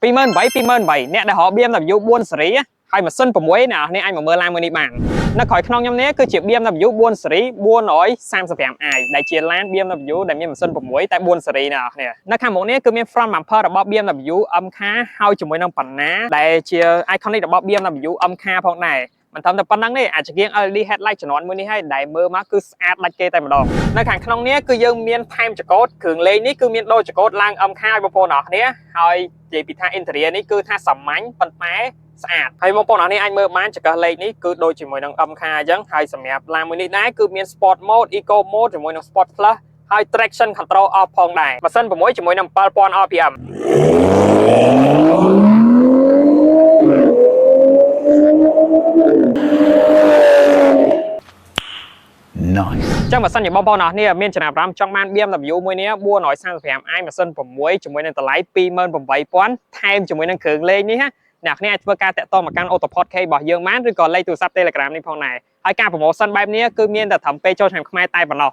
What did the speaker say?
2007អ្នកដែលរក BMW 4 Series ហើយម៉ាស៊ីន6អ្នកនេះអាចមកមើលឡានមួយនេះបាននៅក្រោយខ្នងខ្ញុំនេះគឺជា BMW 4 Series 435i ដែលជាឡាន BMW ដែលមានម៉ាស៊ីន6តែ4 Series អ្នកនរនៅខាងមុខនេះគឺមាន front bumper របស់ BMW MK ហើយជាមួយនឹងបណ្ណាដែលជា iconic របស់ BMW MK ផងដែរមិនត្រឹមតែប៉ុណ្្នឹងទេអាចជាង LED headlight ជំនាន់មួយនេះហើយដែលមើលមកគឺស្អាតដាច់គេតែម្ដងនៅខាងក្នុងនេះគឺយើងមានថែមចង្កូតគ្រឿងលេងនេះគឺមានដូរចង្កូតឡើង MK ឲ្យបងប្អូនអរគ្នាហើយនិយាយពីថា interior នេះគឺថាសាមញ្ញប៉ុន្តែស្អាតហើយបងប្អូនអរគ្នាអាចមើលបានចង្កឹះលេខនេះគឺដូចជាមួយនឹង MK អញ្ចឹងហើយសម្រាប់ឡានមួយនេះដែរគឺមាន Sport Mode Eco Mode ជាមួយនឹង Sport Plus ហើយ Traction Control Off ផងដែរម៉ាស៊ីន6ជាមួយនឹង 7000 RPM Nice ចឹងបើសិនជាបងប្អូនអរគ្នាមានចំណាប់អារម្មណ៍ចង់បាន BMW មួយនេះ 435i ម៉ាស៊ីន6ជាមួយនឹងតម្លៃ 28000 ថែមជាមួយនឹងគ្រឿងលេងនេះណាអ្នកគ្នាអាចធ្វើការតាក់ទងមកកាន់ Autoport K របស់យើងបានឬក៏លេខទូរស័ព្ទ Telegram នេះផងដែរហើយការប្រម៉ូសិនបែបនេះគឺមានតែត្រឹមពេលចូលឆ្នាំខ្មែរតែប៉ុណ្ណោះ